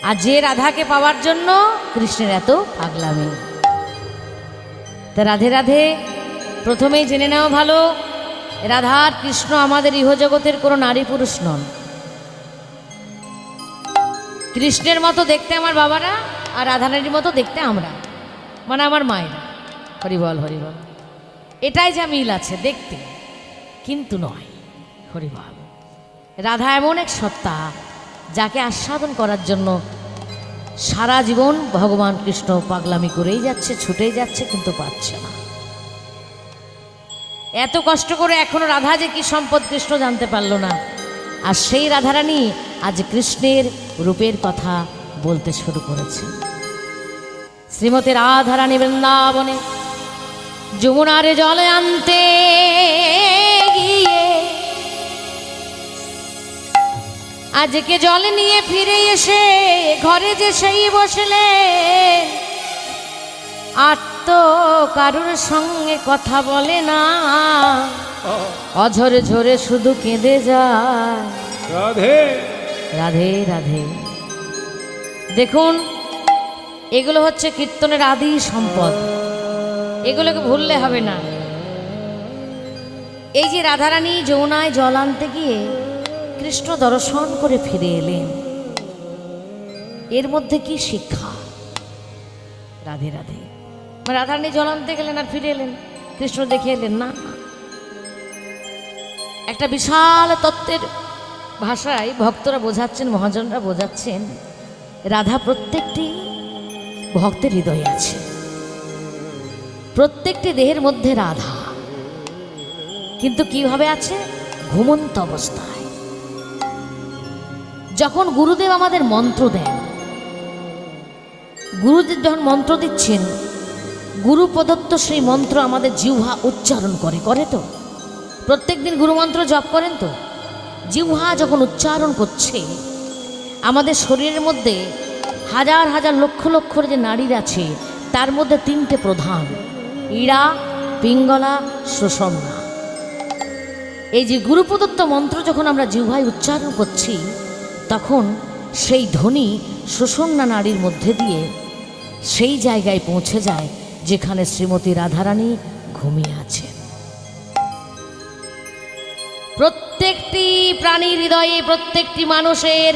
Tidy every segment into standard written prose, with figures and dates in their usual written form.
আর যে রাধাকে পাওয়ার জন্য কৃষ্ণের এত পাগলামি। তা রাধে রাধে প্রথমেই জেনে নেওয়া ভালো, রাধা আর কৃষ্ণ আমাদের ইহজগতের কোনো নারী পুরুষ নন। কৃষ্ণের মতো দেখতে আমার বাবারা, আর রাধারানীর মতো দেখতে আমরা, মানে আমার মায়েরা। হরিবল হরিবল, এটাই যা মিল আছে দেখতে, কিন্তু নয়। হরিবল। রাধা এমন এক সত্তা যাকে আস্বাদন করার জন্য সারা জীবন ভগবান কৃষ্ণ পাগলামি করেই যাচ্ছে, ছুটেই যাচ্ছে, কিন্তু পাচ্ছে না। এত কষ্ট করে এখনো রাধা যে কি সম্পদ কৃষ্ণ জানতে পারল না। আর সেই রাধারানী আজ কৃষ্ণের রূপের কথা বলতে শুরু করেছে। শ্রীমতী রাধারানী বৃন্দাবনে যমুনারে জল আনতে গিয়ে আজকে জল নিয়ে ফিরে এসে ঘরে যে সেই বসলেন, আর তো কারুর সঙ্গে কথা বলে না, অঝরে ঝরে শুধু কেঁদে যায়। রাধে রাধে রাধে। দেখুন, এগুলো হচ্ছে কীর্তনের আদি সম্পদ, এগুলোকে ভুললে হবে না। এই যে রাধারানী যমুনায় জল আনতে গিয়ে কৃষ্ণ দর্শন করে ফিরে এলেন, এর মধ্যে কি শিক্ষা? রাধে রাধে। রাধারানী জল আনতে গেলেন আর ফিরে এলেন, কৃষ্ণ দেখে এলেন না। একটা বিশাল তত্ত্বের ভাষায় ভক্তরা বোঝাচ্ছেন, মহাজনরা বোঝাচ্ছেন, রাধা প্রত্যেকটি ভক্তের হৃদয়ে আছে, প্রত্যেকটি দেহের মধ্যে রাধা, কিন্তু কিভাবে আছে? ঘুমন্ত অবস্থায়। যখন গুরুদেব আমাদের মন্ত্র দেন, গুরুদেব যখন মন্ত্র দিচ্ছেন, গুরু প্রদত্ত সেই মন্ত্র আমাদের জিহ্বা উচ্চারণ করে তো, প্রত্যেক দিন গুরুমন্ত্র জপ করেন তো। জিহ্বা যখন উচ্চারণ করছে, আমাদের শরীরের মধ্যে হাজার হাজার লক্ষ লক্ষ যে নাড়ির আছে, তার মধ্যে তিনটে প্রধান, ইড়া, পিঙ্গলা, সুষুম্না। এই যে গুরু প্রদত্ত মন্ত্র যখন আমরা জিহ্বায় উচ্চারণ করছি, তখন সেই ধ্বনি সুষুম্না নাড়ির মধ্যে দিয়ে সেই জায়গায় পৌঁছে যায় যেখানে শ্রীমতী রাধারানী ঘুমিয়ে আছেন। প্রত্যেকটি প্রাণীর হৃদয়ে, প্রত্যেকটি মানুষের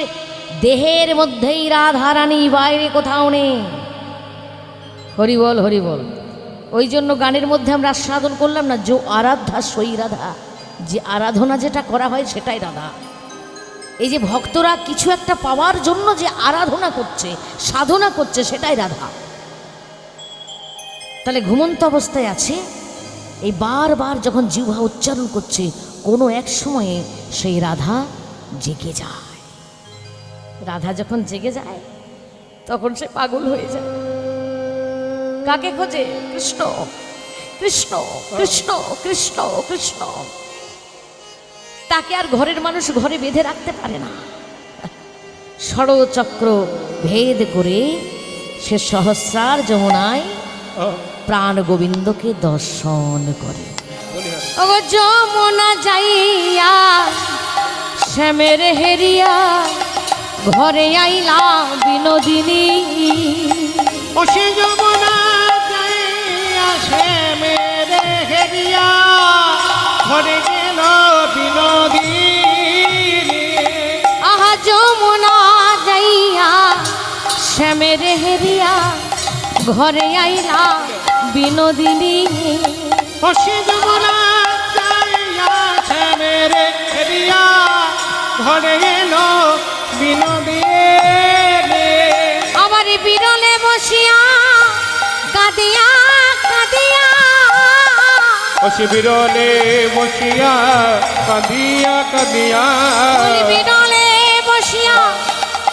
দেহের মধ্যেই রাধারানী, বাইরে কোথাও নেই। হরিবল হরিবল। ওই জন্য গানের মধ্যে আমরা আস্বাদন করলাম না, যে আরাধ্যা সই রাধা, যে আরাধনা যেটা করা হয় সেটাই রাধা। এই যে ভক্তরা কিছু একটা পাওয়ার জন্য যে আরাধনা করছে, সাধনা করছে, সেটাই রাধা। তাহলে ঘুমন্ত অবস্থায় আছে, এই বারবার যখন জিহ্বা উচ্চারণ করছে, কোনো এক সময়ে সেই রাধা জেগে যায়। রাধা যখন জেগে যায়, তখন সে পাগল হয়ে যায়। কাকে খোঁজে? কৃষ্ণ কৃষ্ণ কৃষ্ণ কৃষ্ণ কৃষ্ণ। তাকে আর ঘরের মানুষ ঘরে বেঁধে রাখতে পারে না। ষড়চক্র ভেদ করে সে সহস্রার যমুনায় প্রাণ গোবিন্দকে দর্শন করে। ও যমুনা যাইয়া শ্যামের হেরিয়া ঘরে আইলা বিনোদিনী। ও সে যমুনা যাইয়া শ্যামের হেরিয়া ঘরে গেল বিনোদিনী। আহা যমুনা যাইয়া শ্যামের হেরিয়া ঘরে আইলা বিনোদিনী। ও সে যমুনা যাইয়া শ্যামের হেরিয়া ঘরে গেল বিনোদিনী। আমার বিরলে বসিয়া কাঁদিয়া কাঁদিয়া, ও সে বিরলে বসিয়া কাঁদিয়া কাঁদিয়া, বিরলে বসিয়া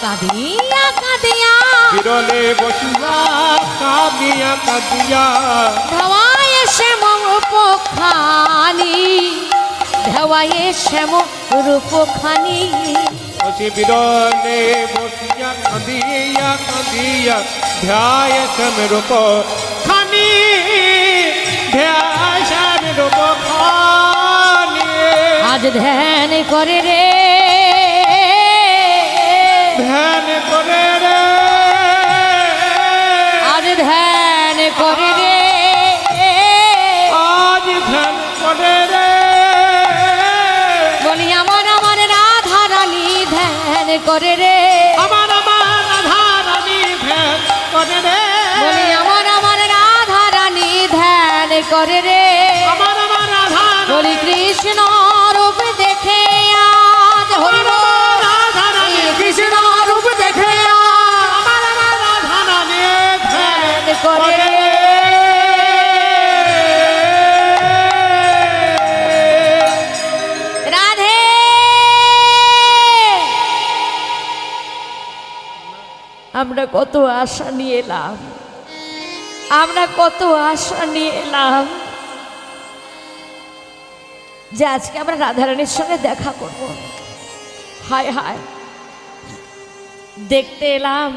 কাঁদিয়া কাঁদিয়া, বিরলে বসিয়া কাঁদিয়া কাঁদিয়া, ধাওয়ায় শ্যাম রূপখানি, ধাওয়ায় শ্যাম রূপখানি। ও সে বিরলে বসিয়া কাঁদিয়া কাঁদিয়া ধ্যায় শ্যাম রূপ খানি, ধ্যায় শ্যাম রূপ খানি। আজ ধ্যান করে রে, ধ্যান করে রে, ধ্যান করে রে, আজ ধ্যান করে রে, বলি আমার আমার রাধা রানী ধ্যান করে রে, আমার আমার রাধা রানী ধ্যান করে রে, বলি আমার আমার রাধা রানী ধ্যান করে রে, আমার আমার রাধা বলি কৃষ্ণ রূপ দেখে আজ হরি বল, রাধা রানী কৃষ্ণ রূপ দেখে আমার আমার রাধা রানী ধ্যান ধ্যান করে রে। রাধে আমরা কত আশা নিয়ে এলাম, আমরা কত আশা নিয়ে এলাম যে আজকে আমরা রাধারানীর সঙ্গে দেখা করব। হায় হায়, দেখতে এলাম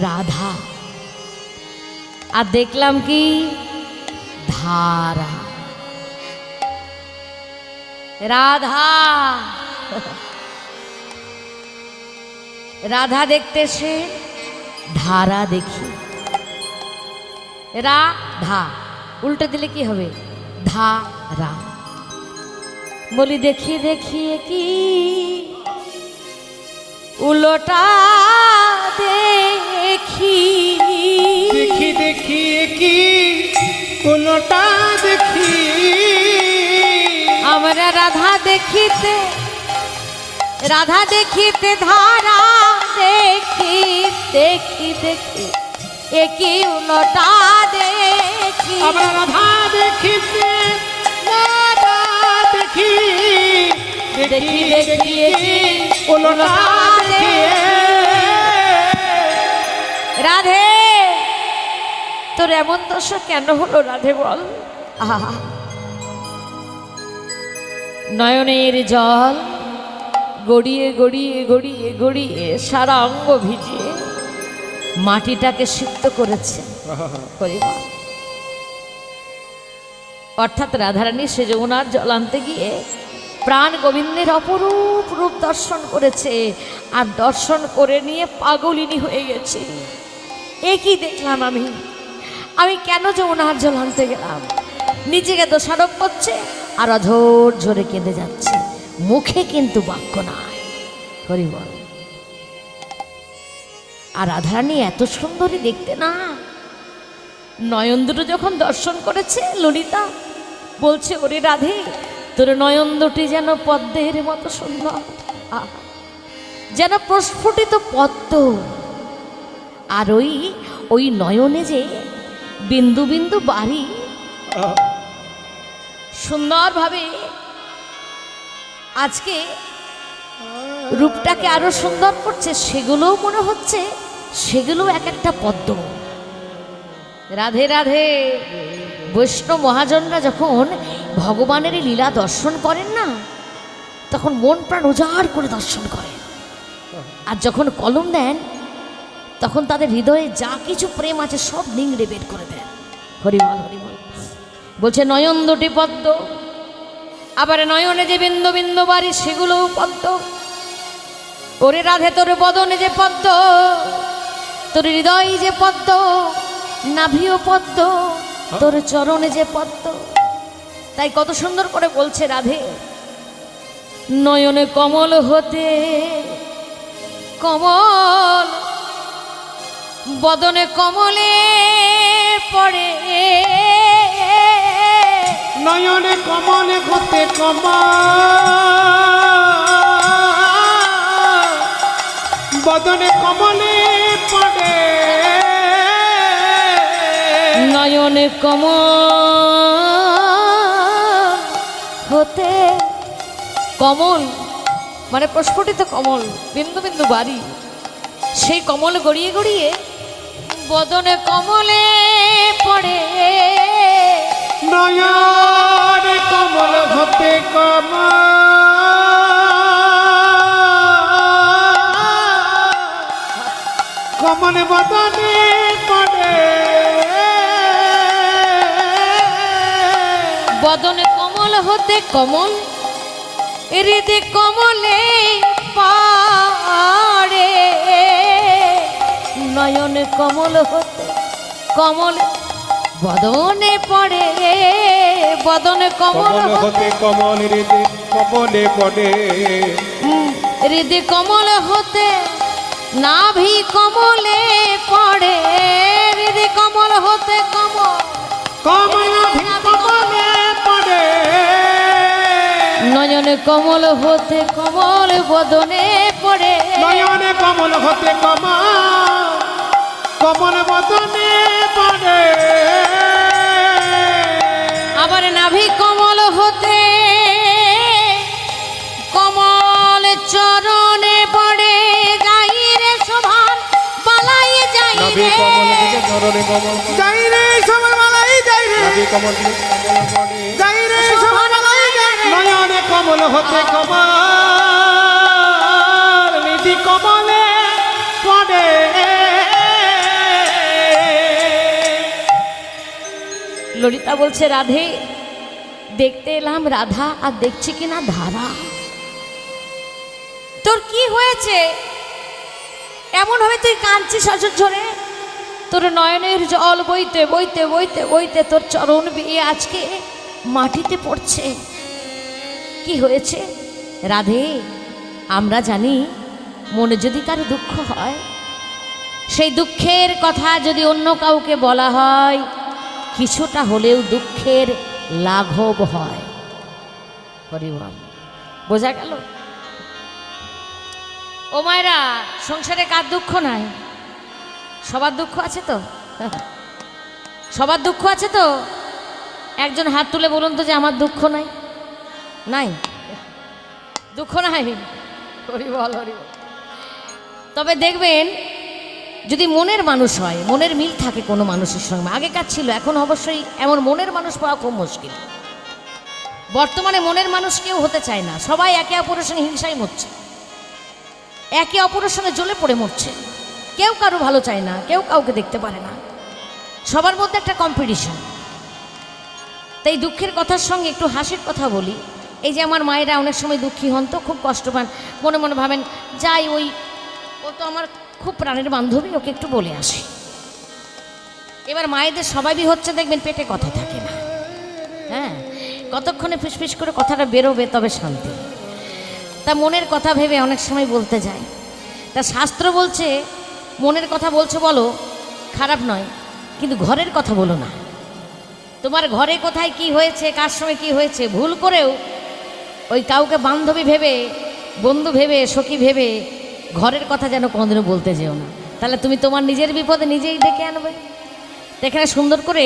রাধা আর দেখলাম কি ধারা। রাধা রাধা দেখতে সে ধারা দেখি, রাধা উল্টো দিলে কি হবে ধারা। বলি দেখি দেখিয়ে কি উল্টা দেখি, দেখি দেখি কি কোনটা দেখি, আমরা রাধা দেখিতে রাধা দেখিতে ধারা দেখি, দেখি দেখি একই উল্টা দেখি, আমরা রাধা দেখিতে রাধা দেখি, দেখি দেখি কি কোনটা দেখি। রাধে তোর এমন দশা কেন হলো রাধে বল? আহা, নয়নের জল গড়িয়ে গড়িয়ে গড়িয়ে গড়িয়ে সারা অঙ্গ ভিজিয়ে মাটিটাকে সিক্ত করেছে পরিবার। অর্থাৎ রাধারানী সে যমুনার জল আনতে গিয়ে প্রাণ গোবিন্দের অপরূপ রূপ দর্শন করেছে, আর দর্শন করে নিয়ে পাগলিনী হয়ে গেছে। এ কি দেখলাম আমি, আমি কেন যমুনার জল আনতে গেলাম? নিজেকে দোষারোপ করছে আর অঝোর ঝরে কেঁদে যাচ্ছে, মুখে কিন্তু বাক্য নাই। হরি বল। আর রাধারানী এত সুন্দরী দেখতে না, নয়ন দুটো যখন দর্শন করেছে ললিতা বলছে ওরে রাধে তোর নয়ন দুটি যেন পদ্মের মতো সুন্দর, আহা, যেন প্রস্ফুটিত পদ্ম। আর ওই নয়নে যে বিন্দু বিন্দু বাড়ি সুন্দরভাবে আজকে রূপটাকে আরো সুন্দর করছে, সেগুলোও মনে হচ্ছে সেগুলো এক একটা পদ্ম। রাধে রাধে। বৈষ্ণব মহাজনরা যখন ভগবানের এই লীলা দর্শন করেন না, তখন মন প্রাণ উজাড় করে দর্শন করেন। আর যখন কলম দেন তখন তাদের হৃদয়ে যা কিছু প্রেম আছে সব নিংড়ে বের করে দেন। হরিবল হরিবল। বলছে নয়ন দুটি পদ্ম, আবার নয়নে যে বিন্দু বিন্দু বাড়ি সেগুলোও পদ্ম। ওরে রাধে তোর বদনে যে পদ্ম, তোর হৃদয় যে পদ্ম, নাভিও পদ্ম, তোর চরণে যে পদ্ম। তাই কত সুন্দর করে বলছে রাধে, নয়নে কমল হতে কমল, বদনে কমলে পড়ে, নয়নে কমলে হতে কমল, বদনে কমলে পড়ে, নয়নে কমল হতে কমল মানে প্রস্ফুটিত কমল, বিন্দু বিন্দু বাড়ি, সেই কমল গড়িয়ে গড়িয়ে বদনে কমলে পড়ে, নয়নে কমল হতে কমল, কমলে বদনে পড়ে, বদনে কমল হতে কমল, হৃদে কমলে পড়ে, নয়নে কমল হতে কমল বদনে পড়ে, বদনে কমল কমল হতে কমল হৃদে কমলে পড়ে, হৃদে কমল হতে নাভি কমলে পড়ে, হৃদে কমল হতে কমল কমলে পড়ে, নয়নে কমল হতে কমল বদনে পড়ে, নয়নে কমল হতে কমল বদনে পড়ে, আবার নাভি কমল হতে কমল চরণে পড়ে, যাই রে শোভান বালাই যাই নাভি রে, কমল থেকে চরণে কমল পড়ে, যাই রে সবার মালাই যাই রে, নাভি কমল থেকে কমল পড়ে, যাই রে সবার মালাই যাই রে, নয়নে কমল হতে কমল নিধি কমলে পড়ে। ললিতা বলছে রাধে দেখতে এলাম রাধা আর দেখছি কিনা ধারা, তোর কি হয়েছে এমন ভাবে তুই কাঁদছিস অঝর ঝরে, তোর নয়নের জল বইতে বইতে বইতে বইতে তোর চরণ বেয়ে আজকে মাটিতে পড়ছে, কি হয়েছে? রাধে আমরা জানি মনে যদি কারো দুঃখ হয়, সেই দুঃখের কথা যদি অন্য কাউকে বলা হয় কিছুটা হলেও দুঃখের লাঘব হয়। হরিবল, বোঝা গেল? ও মায়েরা, সংসারে কার দুঃখ নাই? সবার দুঃখ আছে তো? সবার দুঃখ আছে তো? একজন হাত তুলে বলুন তো যে আমার দুঃখ নাই। নাই? দুঃখ নাই? হরিবল হরিবল। তবে দেখবেন যদি মনের মানুষ হয়, মনের মিল থাকে কোনো মানুষের সঙ্গে, আগেকার ছিল, এখন অবশ্যই এমন মনের মানুষ পাওয়া খুব মুশকিল। বর্তমানে মনের মানুষ কেউ হতে চায় না, সবাই একে অপরের সঙ্গে হিংসায় মরছে, একে অপরের সঙ্গে জ্বলে পড়ে মরছে, কেউ কারো ভালো চায় না, কেউ কাউকে দেখতে পারে না, সবার মধ্যে একটা কম্পিটিশন। তাই দুঃখের কথার সঙ্গে একটু হাসির কথা বলি। এই যে আমার মায়েরা অনেক সময় দুঃখী হন তো খুব কষ্ট পান, মনে মনে ভাবেন যাই ও তো আমার খুব প্রাণের বান্ধবী, ওকে একটু বলে আসি। এবার মায়েদের স্বভাবই হচ্ছে দেখবেন পেটে কথা থাকে না, হ্যাঁ, কতক্ষণে ফিসফিস করে কথাটা বেরোবে তবে শান্তি। তা মনের কথা ভেবে অনেক সময় বলতে যায়। তা শাস্ত্র বলছে মনের কথা বলছো বলো, খারাপ নয়, কিন্তু ঘরের কথা বলো না। তোমার ঘরে কোথায় কি হয়েছে, কার সঙ্গে কি হয়েছে, ভুল করেও ওই কাউকে বান্ধবী ভেবে, বন্ধু ভেবে, সখী ভেবে ঘরের কথা যেন কোনোদিনও বলতে যেও না, তাহলে তুমি তোমার নিজের বিপদে নিজেই ডেকে আনবে। তো এখানে সুন্দর করে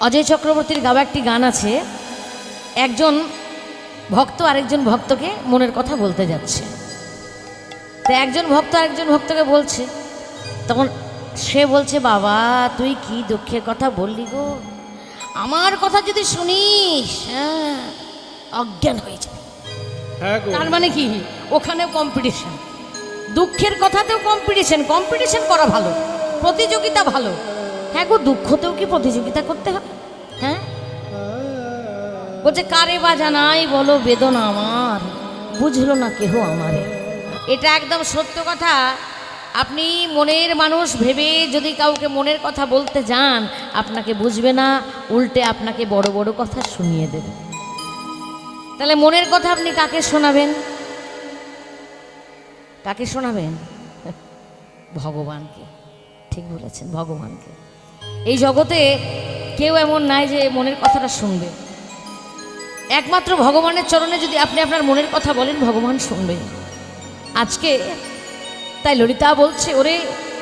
অজয় চক্রবর্তীর গাওয়া একটি গান আছে, একজন ভক্ত আরেকজন ভক্তকে মনের কথা বলতে যাচ্ছে। তো একজন ভক্ত আরেকজন ভক্তকে বলছে, তখন সে বলছে বাবা তুই কি দুঃখের কথা বললি গো, আমার কথা যদি শুনিস হ্যাঁ অজ্ঞান হয়ে যাবে। হ্যাঁ গো, তার মানে কি ওখানেও কম্পিটিশন, দুঃখের কথাতেও কম্পিটিশন, কম্পিটিশন করা ভালো, প্রতিযোগিতা ভালো। হ্যাঁ গো, দুঃখতেও কি প্রতিযোগিতা করতে হবে? হ্যাঁ, বলছে কারে বা জানাই বলো বেদনা আমার, বুঝলো না কেহ আমারে। এটা একদম সত্য কথা। আপনি মনের মানুষ ভেবে যদি কাউকে মনের কথা বলতে যান, আপনাকে বুঝবে না, উল্টে আপনাকে বড় বড় কথা শুনিয়ে দেবে। তাহলে মনের কথা আপনি কাকে শোনাবেন? কাকে শোনাবেন? ভগবানকে। ঠিক বলেছেন, ভগবানকে। এই জগতে কেউ এমন নাই যে মনের কথাটা শুনবে, একমাত্র ভগবানের চরণে যদি আপনি আপনার মনের কথা বলেন ভগবান শুনবে। আজকে তাই ললিতা বলছে, ওরে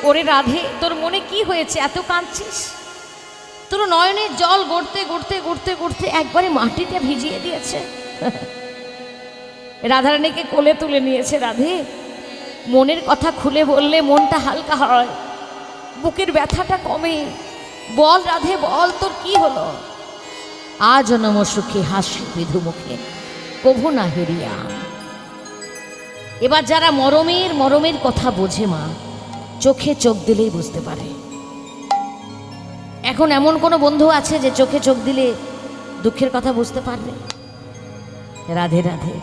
ওরে রাধে তোর মনে কি হয়েছে, এত কাঁদছিস? তোর নয়নের জল গড়তে গড়তে গড়তে গড়তে একবারে মাটিতে ভিজিয়ে দিয়েছে। রাধারানীকে কোলে তুলে নিয়েছে। রাধে মনের কথা খুলে বললে মনটা হালকা হয়, বুকের ব্যথাটা কমে। বল রাধে বল, তোর কি হলো? আজ নম সুখে হাসি বিধু মুখে কভু না হেরিয়া। এবার যারা মরমের মরমের কথা বোঝে মা, চোখে চোখ দিলেই বুঝতে পারে। এখন এমন কোনো বন্ধু আছে যে চোখে চোখ দিলে দুঃখের কথা বুঝতে পারবে? রাধে রাধে।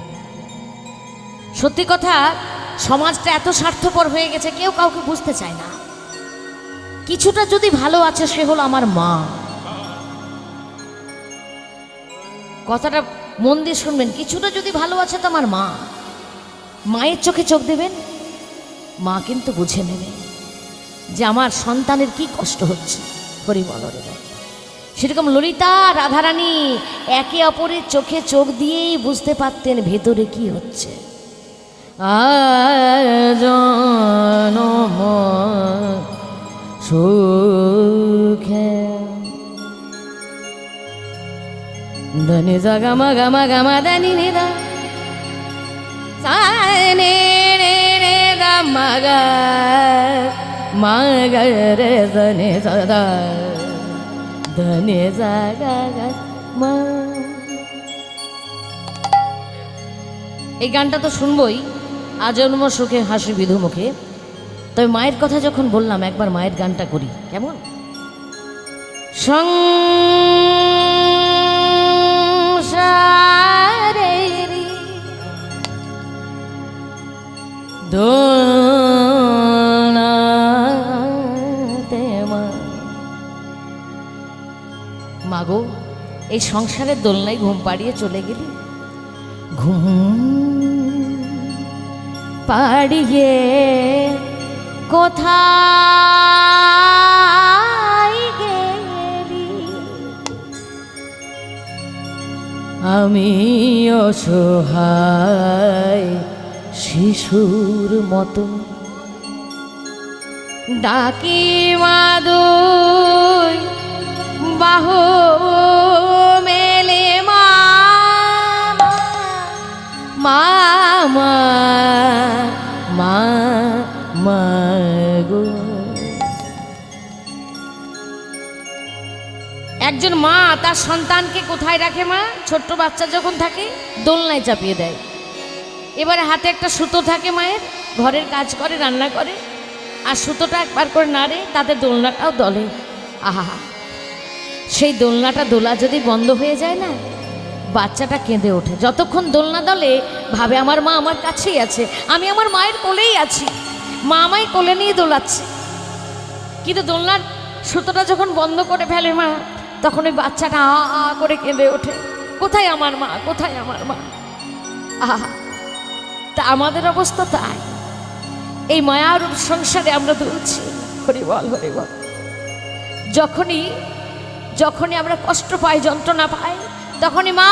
সত্যি কথা, সমাজটা এত স্বার্থপর হয়ে গেছে, কেউ কাউকে বুঝতে চায় না। কিছুটা যদি ভালো আছে সে হলো আমার মা। কথাটা মন দিয়ে শুনবেন, কিছুটা যদি ভালো আছে তো আমার মা। মায়ের চোখে চোখ দেবেন, মা কিন্তু বুঝে নেবে যে আমার সন্তানের কি কষ্ট হচ্ছে। হরি বল হরি বল। সেরকম ললিতা রাধারানী একে অপরের চোখে চোখ দিয়েই বুঝতে পারতেন ভেতরে কি হচ্ছে। জনম সুখে ধনি জাগামা গামা গামা দানি নিদা সানে রে রে দা মাগা মাগা রে ধনি সদা ধনি জাগা মা। এই গানটা তো শুনবই, আজন্ম সুখে হাসি বিধু মুখে। তবে মায়ের কথা যখন বললাম, একবার মায়ের গানটা করি কেমন? সংসারেরি দোলনাতে মাগো, এই সংসারের দোলনায় ঘুম পাড়িয়ে চলে গেলি, ঘুম পাড়িয়ে কোথায় গেলি? আমি অসহায় শিশুর মতো ডাকি মাদুই বাহু মেলে মামা মামা মা মাগো। একজন মা তার সন্তানকে কোথায় রাখে? মা ছোট্ট বাচ্চা যখন থাকে দোলনায় চাপিয়ে দেয়। এবারে হাতে একটা সুতো থাকে মায়ের, ঘরের কাজ করে, রান্না করে, আর সুতোটা একবার করে নাড়ে, তাতে দোলনাটাও দলে। আহা, সেই দোলনাটা দোলা যদি বন্ধ হয়ে যায় না, বাচ্চাটা কেঁদে ওঠে। যতক্ষণ দোলনা দলে ভাবে আমার মা আমার কাছেই আছে, আমি আমার মায়ের কোলেই আছি, মা আমায় কোলে নিয়ে দোলাচ্ছে। কিন্তু দোলনার সুতোটা যখন বন্ধ করে ফেলে মা, তখন ওই বাচ্চাটা আ আ করে কেঁদে ওঠে, কোথায় আমার মা, কোথায় আমার মা। আহা, তা আমাদের অবস্থা তাই। এই মায়ার সংসারে আমরা দুলছি। হরি বল হরি বল। যখনই আমরা কষ্ট পাই, যন্ত্রণা পাই, তখনই মা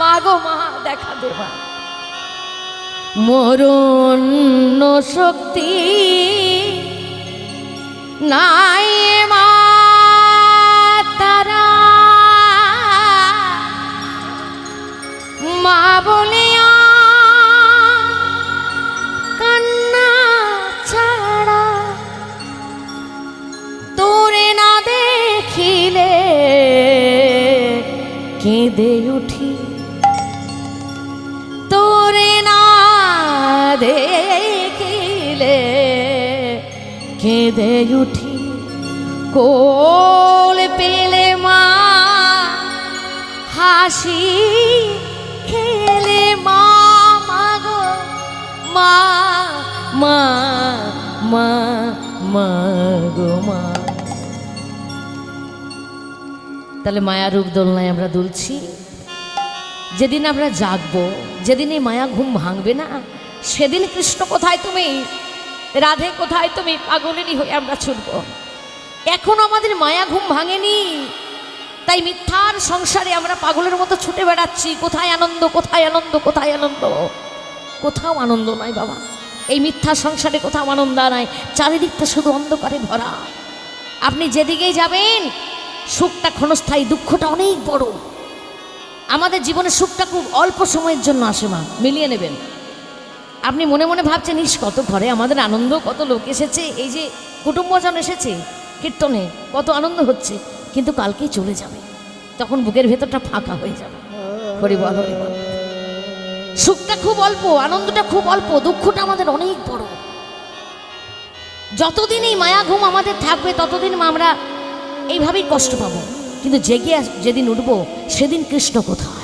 মা গো মা দেখা দে মা। মরণ শক্তি নাই মা তারা, মা বলিয়া কান্না ছাড়া তোরে না দেখিলে কেঁদে উঠি, তোরে না দেখিলে কেঁদে উঠি। কোল পেলে মা হাসি খেলে মা মাগো মা মা মা মাগো মা। তাহলে মায়ারূপ দোলনায় আমরা দুলছি। যেদিন আমরা জাগবো, যেদিন এই মায়া ঘুম ভাঙবে না, সেদিন কৃষ্ণ কোথায় তুমি, রাধে কোথায় তুমি, পাগলেরই হয়ে আমরা ছুটব। এখন আমাদের মায়া ঘুম ভাঙেনি, তাই মিথ্যার সংসারে আমরা পাগলের মতো ছুটে বেড়াচ্ছি। কোথায় আনন্দ, কোথায় আনন্দ, কোথায় আনন্দ? কোথাও আনন্দ নাই বাবা। এই মিথ্যা সংসারে কোথাও আনন্দ নাই, চারিদিকটা শুধু অন্ধকারে ভরা। আপনি যেদিকেই যাবেন সুখটা ক্ষণস্থায়ী, দুঃখটা অনেক বড়। আমাদের জীবনে সুখটা খুব অল্প সময়ের জন্য আসে মা, মিলিয়ে নেবেন। আপনি মনে মনে ভাবছেন, ইস কত ঘরে আমাদের আনন্দ, কত লোক এসেছে, এই যে কুটুম্বজন এসেছে কীর্তনে, কত আনন্দ হচ্ছে, কিন্তু কালকেই চলে যাবে, তখন বুকের ভেতরটা ফাঁকা হয়ে যাবে। হরি বল হরি বল। সুখটা খুব অল্প, আনন্দটা খুব অল্প, দুঃখটা আমাদের অনেক বড়। যতদিন এই মায়া ঘুম আমাদের থাকবে ততদিন আমরা এইভাবেই কষ্ট পাবো। কিন্তু জেগে যেদিন উঠবো সেদিন কৃষ্ণ কোথায়?